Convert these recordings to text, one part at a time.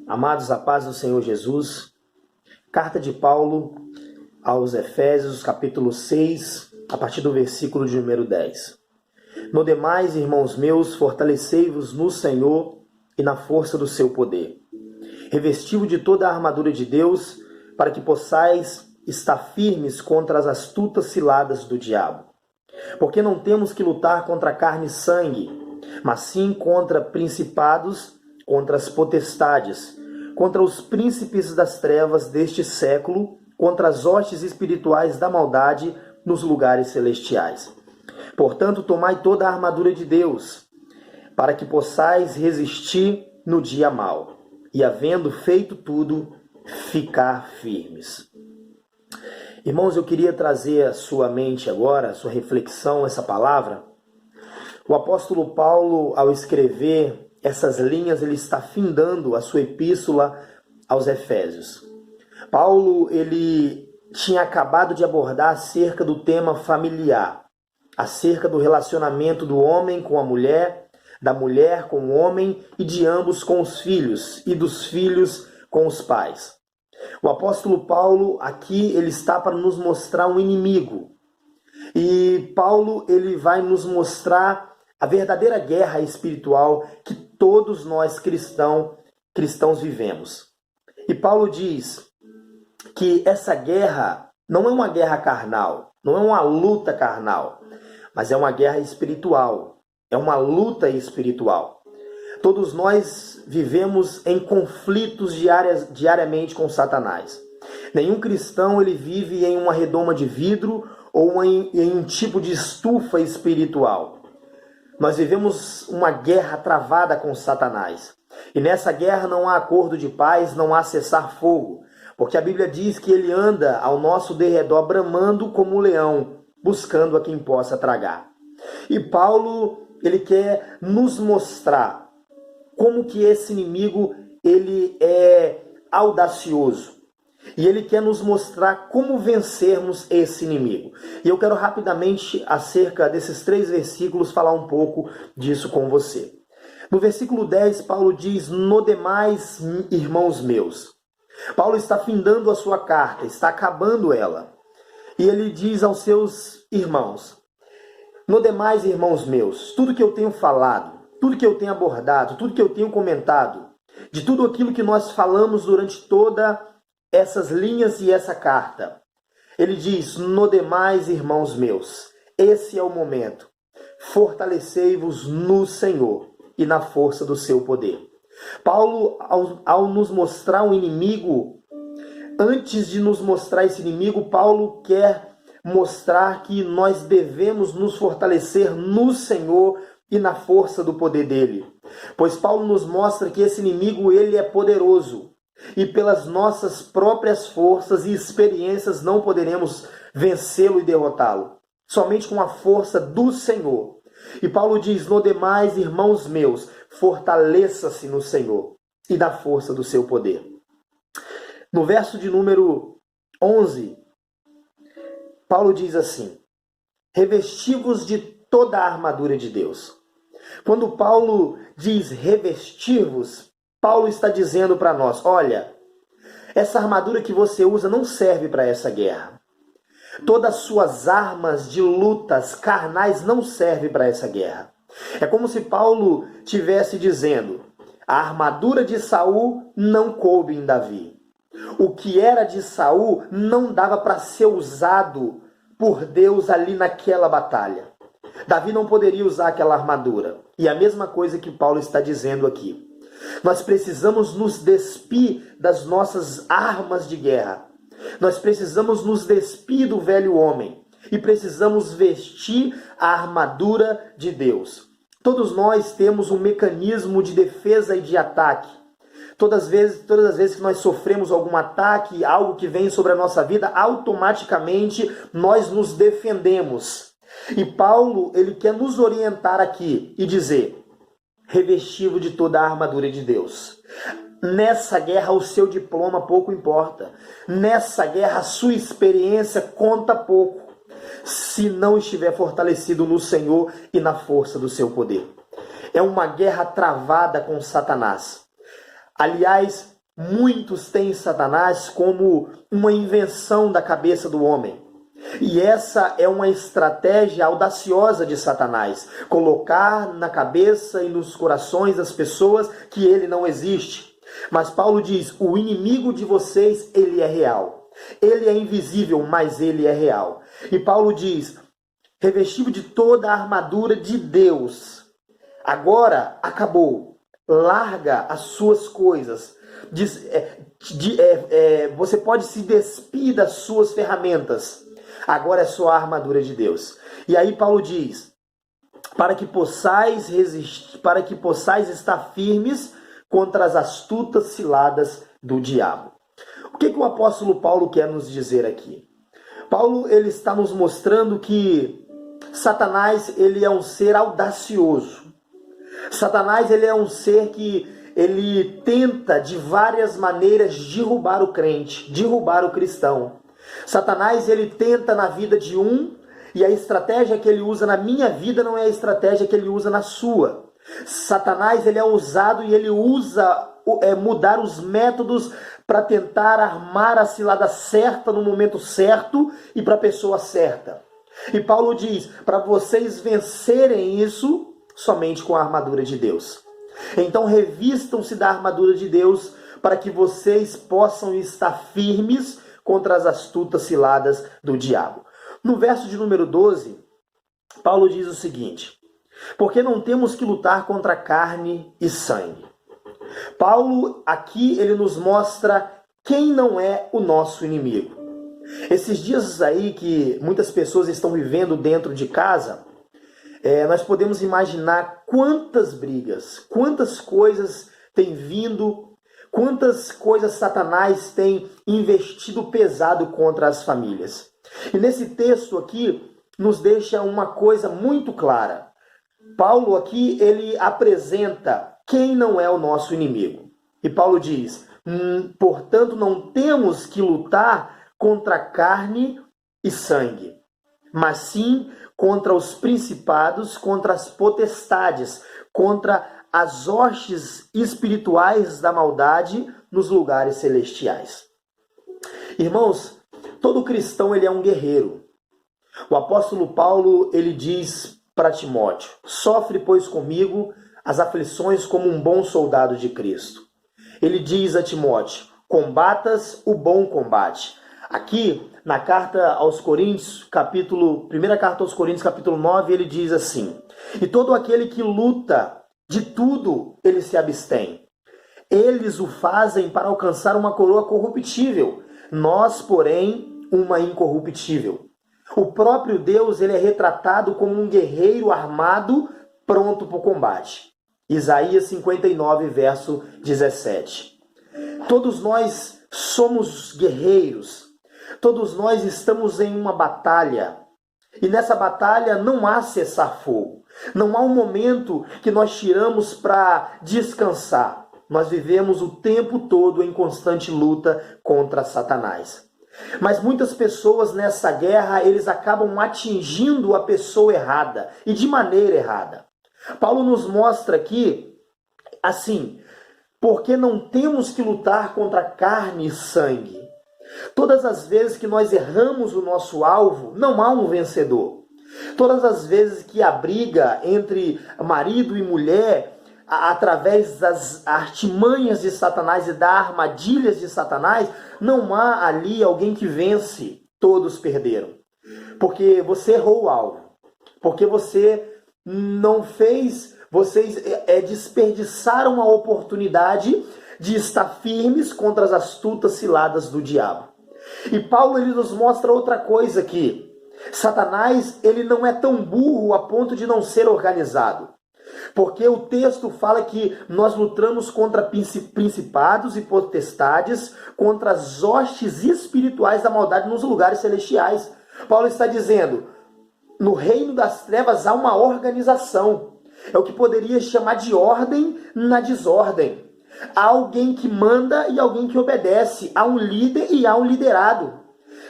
Amados, a paz do Senhor Jesus, carta de Paulo aos Efésios, capítulo 6, a partir do versículo de número 10. No demais, irmãos meus, fortalecei-vos no Senhor e na força do seu poder. Revesti-vos de toda a armadura de Deus, para que possais estar firmes contra as astutas ciladas do diabo. Porque não temos que lutar contra carne e sangue, mas sim contra principados, contra as potestades, contra os príncipes das trevas deste século, contra as hostes espirituais da maldade nos lugares celestiais. Portanto, tomai toda a armadura de Deus, para que possais resistir no dia mau, e havendo feito tudo, ficar firmes. Irmãos, eu queria trazer à sua mente agora, à sua reflexão, essa palavra. O apóstolo Paulo, ao escrever essas linhas, ele está findando a sua epístola aos Efésios. Paulo, ele tinha acabado de abordar acerca do tema familiar, acerca do relacionamento do homem com a mulher, da mulher com o homem e de ambos com os filhos e dos filhos com os pais. O apóstolo Paulo aqui ele está para nos mostrar um inimigo. E Paulo ele vai nos mostrar a verdadeira guerra espiritual que todos nós cristãos vivemos. E Paulo diz que essa guerra não é uma guerra carnal, não é uma luta carnal, mas é uma guerra espiritual, é uma luta espiritual. Todos nós vivemos em conflitos diariamente com Satanás. Nenhum cristão ele vive em uma redoma de vidro ou em um tipo de estufa espiritual. Nós vivemos uma guerra travada com Satanás. E nessa guerra não há acordo de paz, não há cessar-fogo. Porque a Bíblia diz que ele anda ao nosso derredor bramando como um leão, buscando a quem possa tragar. E Paulo, ele quer nos mostrar como que esse inimigo ele é audacioso. E ele quer nos mostrar como vencermos esse inimigo. E eu quero rapidamente, acerca desses 3 versículos, falar um pouco disso com você. No versículo 10, Paulo diz: no demais, irmãos meus. Paulo está findando a sua carta, está acabando ela. E ele diz aos seus irmãos: no demais, irmãos meus, tudo que eu tenho falado, tudo que eu tenho abordado, tudo que eu tenho comentado, de tudo aquilo que nós falamos durante toda essas linhas e essa carta. Ele diz: no demais, irmãos meus, esse é o momento. Fortalecei-vos no Senhor e na força do seu poder. Paulo, ao nos mostrar um inimigo, antes de nos mostrar esse inimigo, Paulo quer mostrar que nós devemos nos fortalecer no Senhor e na força do poder dele. Pois Paulo nos mostra que esse inimigo ele é poderoso. E pelas nossas próprias forças e experiências não poderemos vencê-lo e derrotá-lo. Somente com a força do Senhor. E Paulo diz: no demais, irmãos meus, fortaleça-se no Senhor e na força do seu poder. No verso de número 11, Paulo diz assim: revesti-vos de toda a armadura de Deus. Quando Paulo diz revestir-vos, Paulo está dizendo para nós: olha, essa armadura que você usa não serve para essa guerra. Todas as suas armas de lutas carnais não servem para essa guerra. É como se Paulo estivesse dizendo: a armadura de Saul não coube em Davi. O que era de Saul não dava para ser usado por Deus ali naquela batalha. Davi não poderia usar aquela armadura. E a mesma coisa que Paulo está dizendo aqui. Nós precisamos nos despir das nossas armas de guerra. Nós precisamos nos despir do velho homem. E precisamos vestir a armadura de Deus. Todos nós temos um mecanismo de defesa e de ataque. Todas as vezes que nós sofremos algum ataque, algo que vem sobre a nossa vida, automaticamente nós nos defendemos. E Paulo, ele quer nos orientar aqui e dizer: revesti-vos de toda a armadura de Deus. Nessa guerra o seu diploma pouco importa. Nessa guerra a sua experiência conta pouco, se não estiver fortalecido no Senhor e na força do seu poder. É uma guerra travada com Satanás. Aliás, muitos têm Satanás como uma invenção da cabeça do homem. E essa é uma estratégia audaciosa de Satanás, colocar na cabeça e nos corações das pessoas que ele não existe. Mas Paulo diz, o inimigo de vocês, ele é real. Ele é invisível, mas ele é real. E Paulo diz, revestido de toda a armadura de Deus. Agora acabou. Larga as suas coisas. Você pode se despir das suas ferramentas. Agora é só a armadura de Deus. E aí Paulo diz, para que possais resistir, para que possais estar firmes contra as astutas ciladas do diabo. O que o apóstolo Paulo quer nos dizer aqui? Paulo ele está nos mostrando que Satanás ele é um ser audacioso. Satanás ele é um ser que ele tenta de várias maneiras derrubar o crente, derrubar o cristão. Satanás ele tenta na vida de um, e a estratégia que ele usa na minha vida não é a estratégia que ele usa na sua. Satanás ele é ousado e ele usa mudar os métodos para tentar armar a cilada certa no momento certo e para a pessoa certa. E Paulo diz, para vocês vencerem isso, somente com a armadura de Deus. Então revistam-se da armadura de Deus para que vocês possam estar firmes contra as astutas ciladas do diabo. No verso de número 12, Paulo diz o seguinte, porque não temos que lutar contra carne e sangue. Paulo aqui ele nos mostra quem não é o nosso inimigo. Esses dias aí que muitas pessoas estão vivendo dentro de casa, nós podemos imaginar quantas brigas, quantas coisas têm vindo, quantas coisas Satanás tem investido pesado contra as famílias. E nesse texto aqui nos deixa uma coisa muito clara. Paulo aqui ele apresenta quem não é o nosso inimigo. E Paulo diz, portanto não temos que lutar contra carne e sangue, mas sim contra os principados, contra as potestades, contra as hostes espirituais da maldade nos lugares celestiais. Irmãos, todo cristão ele é um guerreiro. O apóstolo Paulo ele diz para Timóteo, sofre pois comigo as aflições como um bom soldado de Cristo. Ele diz a Timóteo, combatas o bom combate. Aqui, na carta aos Coríntios, primeira carta aos Coríntios, capítulo 9, ele diz assim, e todo aquele que luta, de tudo ele se abstém. Eles o fazem para alcançar uma coroa corruptível, nós, porém, uma incorruptível. O próprio Deus ele é retratado como um guerreiro armado, pronto para o combate. Isaías 59, verso 17. Todos nós somos guerreiros. Todos nós estamos em uma batalha. E nessa batalha não há cessar-fogo. Não há um momento que nós tiramos para descansar. Nós vivemos o tempo todo em constante luta contra Satanás. Mas muitas pessoas nessa guerra, eles acabam atingindo a pessoa errada e de maneira errada. Paulo nos mostra aqui, assim, porque não temos que lutar contra carne e sangue. Todas as vezes que nós erramos o nosso alvo, não há um vencedor. Todas as vezes que a briga entre marido e mulher, através das artimanhas de Satanás e das armadilhas de Satanás, não há ali alguém que vence. Todos perderam. Porque você errou o alvo. Porque você não fez, vocês desperdiçaram a oportunidade de estar firmes contra as astutas ciladas do diabo. E Paulo ele nos mostra outra coisa aqui. Satanás ele não é tão burro a ponto de não ser organizado. Porque o texto fala que nós lutamos contra principados e potestades, contra as hostes espirituais da maldade nos lugares celestiais. Paulo está dizendo, no reino das trevas há uma organização. É o que poderia chamar de ordem na desordem. Há alguém que manda e alguém que obedece. Há um líder e há um liderado.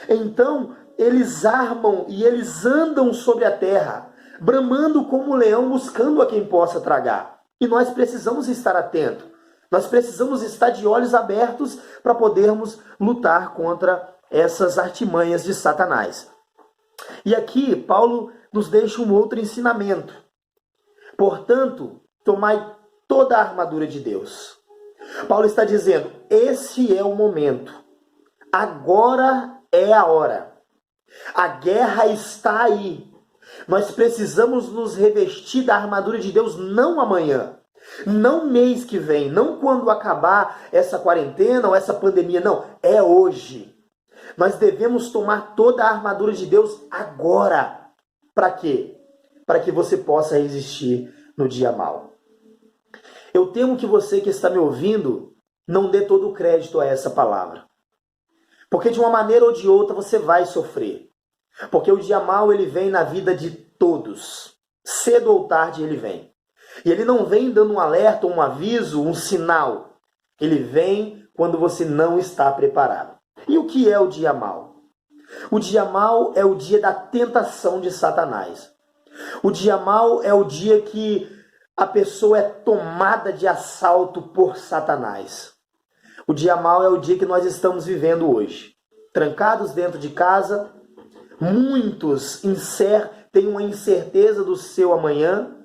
Então, eles armam e eles andam sobre a terra, bramando como um leão, buscando a quem possa tragar. E nós precisamos estar atentos. Nós precisamos estar de olhos abertos para podermos lutar contra essas artimanhas de Satanás. E aqui Paulo nos deixa um outro ensinamento. Portanto, tomai toda a armadura de Deus. Paulo está dizendo, esse é o momento. Agora é a hora. A guerra está aí. Nós precisamos nos revestir da armadura de Deus não amanhã, não mês que vem, não quando acabar essa quarentena ou essa pandemia, não. É hoje. Nós devemos tomar toda a armadura de Deus agora. Para quê? Para que você possa resistir no dia mau. Eu temo que você que está me ouvindo não dê todo o crédito a essa palavra. Porque de uma maneira ou de outra você vai sofrer. Porque o dia mau ele vem na vida de todos. Cedo ou tarde ele vem. E ele não vem dando um alerta, um aviso, um sinal. Ele vem quando você não está preparado. E o que é o dia mau? O dia mau é o dia da tentação de Satanás. O dia mau é o dia que a pessoa é tomada de assalto por Satanás. O dia mau é o dia que nós estamos vivendo hoje. Trancados dentro de casa, muitos têm uma incerteza do seu amanhã,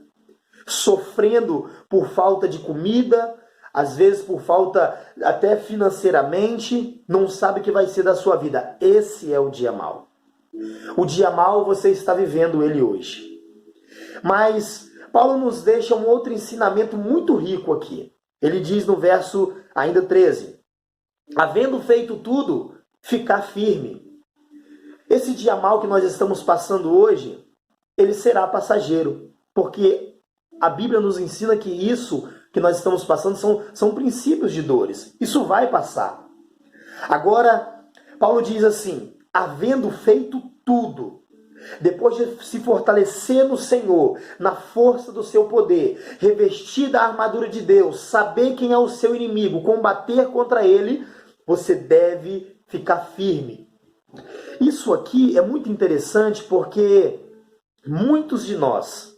sofrendo por falta de comida, às vezes por falta até financeiramente, não sabe o que vai ser da sua vida. Esse é o dia mau. O dia mau você está vivendo ele hoje. Mas Paulo nos deixa um outro ensinamento muito rico aqui. Ele diz no verso ainda 13, havendo feito tudo, ficar firme. Esse dia mau que nós estamos passando hoje, ele será passageiro, porque a Bíblia nos ensina que isso que nós estamos passando são princípios de dores. Isso vai passar. Agora, Paulo diz assim, havendo feito tudo, depois de se fortalecer no Senhor, na força do seu poder, revestir da armadura de Deus, saber quem é o seu inimigo, combater contra ele, você deve ficar firme. Isso aqui é muito interessante porque muitos de nós,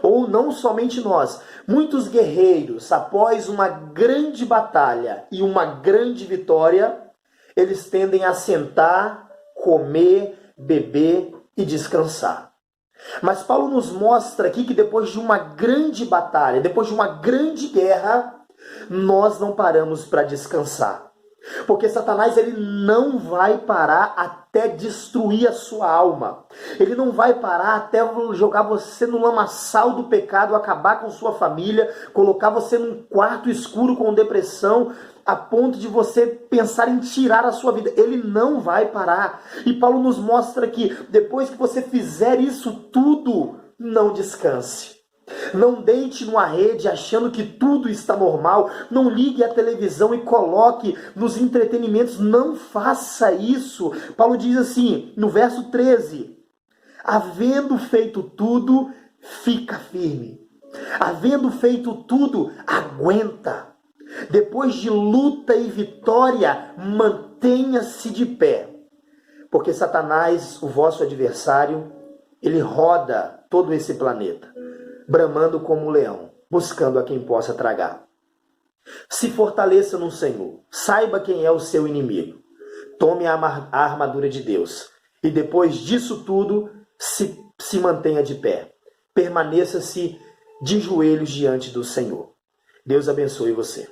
ou não somente nós, muitos guerreiros, após uma grande batalha e uma grande vitória, eles tendem a sentar, comer, beber e descansar. Mas Paulo nos mostra aqui que depois de uma grande batalha, depois de uma grande guerra, nós não paramos para descansar. Porque Satanás ele não vai parar até destruir a sua alma. Ele não vai parar até jogar você no lamaçal do pecado, acabar com sua família, colocar você num quarto escuro com depressão, a ponto de você pensar em tirar a sua vida. Ele não vai parar. E Paulo nos mostra que depois que você fizer isso tudo, não descanse. Não deite numa rede achando que tudo está normal. Não ligue a televisão e coloque nos entretenimentos. Não faça isso. Paulo diz assim, no verso 13, havendo feito tudo, fica firme. Havendo feito tudo, aguenta. Depois de luta e vitória, mantenha-se de pé. Porque Satanás, o vosso adversário, ele roda todo esse planeta, bramando como um leão, buscando a quem possa tragar. Se fortaleça no Senhor, saiba quem é o seu inimigo, tome a armadura de Deus, e depois disso tudo, se mantenha de pé, permaneça-se de joelhos diante do Senhor. Deus abençoe você.